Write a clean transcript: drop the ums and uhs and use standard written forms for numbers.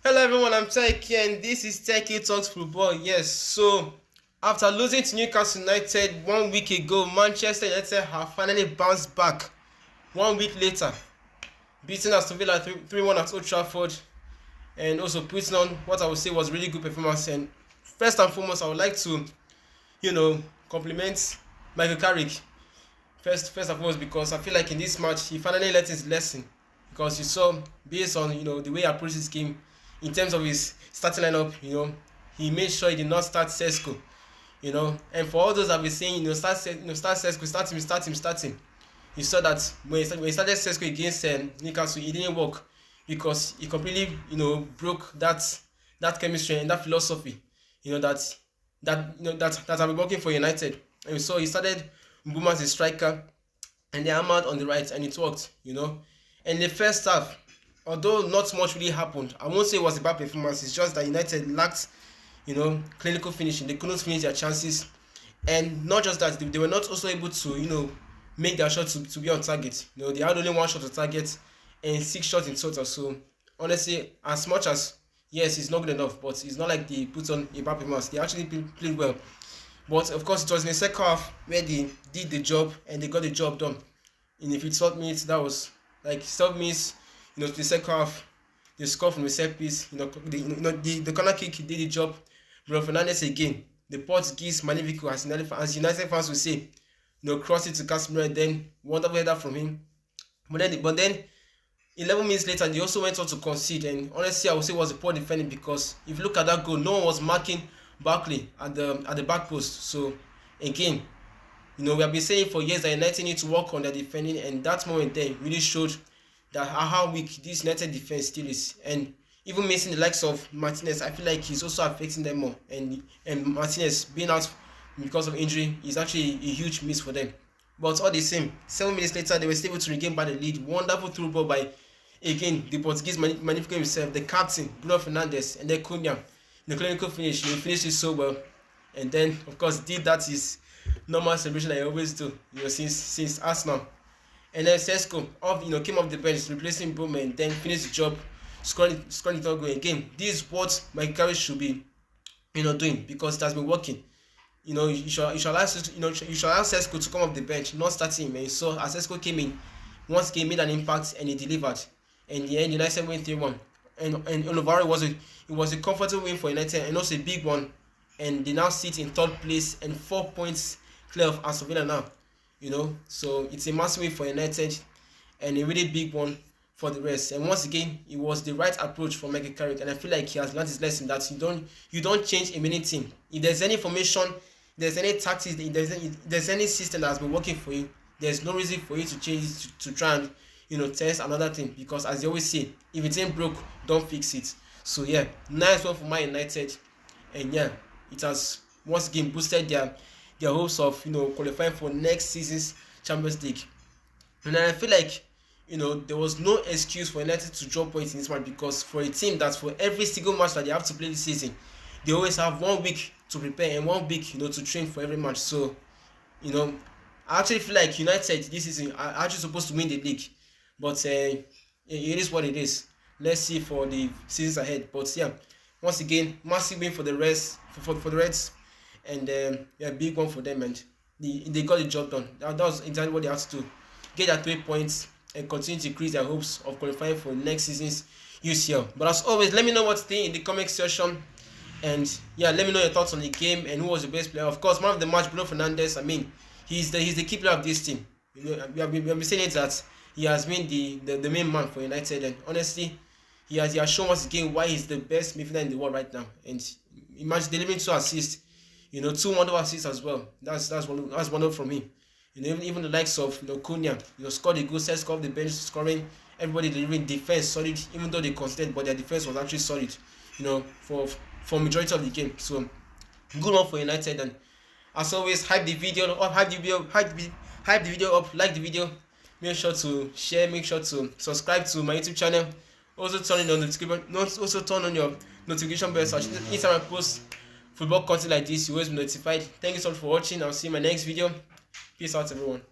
Hello everyone, I'm Teki and this is Teki Talks Football. Yes, so after losing to Newcastle United 1 week ago, Manchester United have finally bounced back 1 week later, beating Aston Villa 3-1 at Old Trafford, and also putting on what I would say was really good performance. And first and foremost, I would like to, compliment Michael Carrick first and foremost, because I feel like in this match he finally learned his lesson, because you saw, based on the way he approached this game in terms of his starting lineup, he made sure he did not start Sesko, and for all those that have been saying, start Sesko, start him. You saw that when he started Sesko against Newcastle, it didn't work, because he completely broke that chemistry and that philosophy, that have been working for United. And so he started Mbuma as a striker, and then Ahmad on the right, and it worked. And the first half, although not much really happened, I won't say it was a bad performance. It's just that United lacked, clinical finishing. They couldn't finish their chances, and not just that, they were not also able to, make their shot to be on target. They had only one shot on target and 6 shots in total. So honestly, as much as yes, it's not good enough, but it's not like they put on a bad performance. They actually played well. But of course, it was in the second half where they did the job and they got the job done. In the 12 minutes, that was like 7 minutes, to the second half, they scored from the set piece. The corner kick did the job. Bruno Fernandes again, the Portuguese Magnifico, as United fans will say, cross it to Casemiro, and then wonderful header from him. But then 11 minutes later, they also went on to concede, and honestly, I would say it was a poor defending, because if you look at that goal, no one was marking Barkley at the back post. So again, we have been saying for years that United need to work on their defending, and that moment there really showed that how weak this United defense still is. And even missing the likes of Martinez, I feel like he's also affecting them more. And Martinez being out because of injury is actually a huge miss for them. But all the same, 7 minutes later, they were still able to regain back the lead. Wonderful through ball by, again, the Portuguese Magnifico himself, the captain, Bruno Fernandes, and then Cunha. The clinical finish, he finished it so well, and then of course did that his normal celebration that he always do, since Arsenal. And then Sesko came off the bench, replacing Mbeumo, and then finished the job, scoring the third goal again. This is what Michael Carrick should be doing, because it has been working. You should allow Sesko to come off the bench, not start him. And so as Sesko came in, once again made an impact and he delivered. And in the end, United win 3-1. And overall, it was a comfortable win for United, and also a big one. And they now sit in third place and 4 points clear of Aston Villa now. So it's a massive win for United and a really big one for the rest. And once again, it was the right approach for Michael Carrick, and I feel like he has learned his lesson that you don't change a winning team. If there's any formation, there's any tactics, there's any system that has been working for you, there's no reason for you to change it to try and test another thing, because as they always say, if it ain't broke, don't fix it. So yeah, nice one for Man United, and yeah, it has once again boosted their hopes of qualifying for next season's Champions League. And I feel like there was no excuse for United to drop points in this match, because for a team that for every single match that they have to play this season, they always have 1 week to prepare and 1 week to train for every match. So I actually feel like United this season are actually supposed to win the league. But it is what it is. Let's see for the seasons ahead. But yeah, once again, massive win for the Reds, for the Reds, and big one for them, and they got the job done. That was exactly what they had to do: get their 3 points and continue to increase their hopes of qualifying for next season's UCL. But as always, let me know what you think in the comment section, and yeah, let me know your thoughts on the game and who was the best player. Of course, man of the match, Bruno Fernandes. I mean, he's the key player of this team. We have been saying it that he has been the main man for United, and honestly, he has shown us again why he's the best midfielder in the world right now. And imagine delivering 2 assists, 2 wonderful assists as well. That's wonderful from him. Even the likes of Cunha, scored a goal, set off the bench, scoring. Everybody delivering, defense solid, even though they conceded, but their defense was actually solid, for majority of the game. So good one for United. And as always, hype the video up, like the video. Make sure to share, make sure to subscribe to my YouTube channel. Also turn on your notification bell, so each time I post football content like this, you always be notified. Thank you so much for watching. I'll see you in my next video. Peace out, everyone.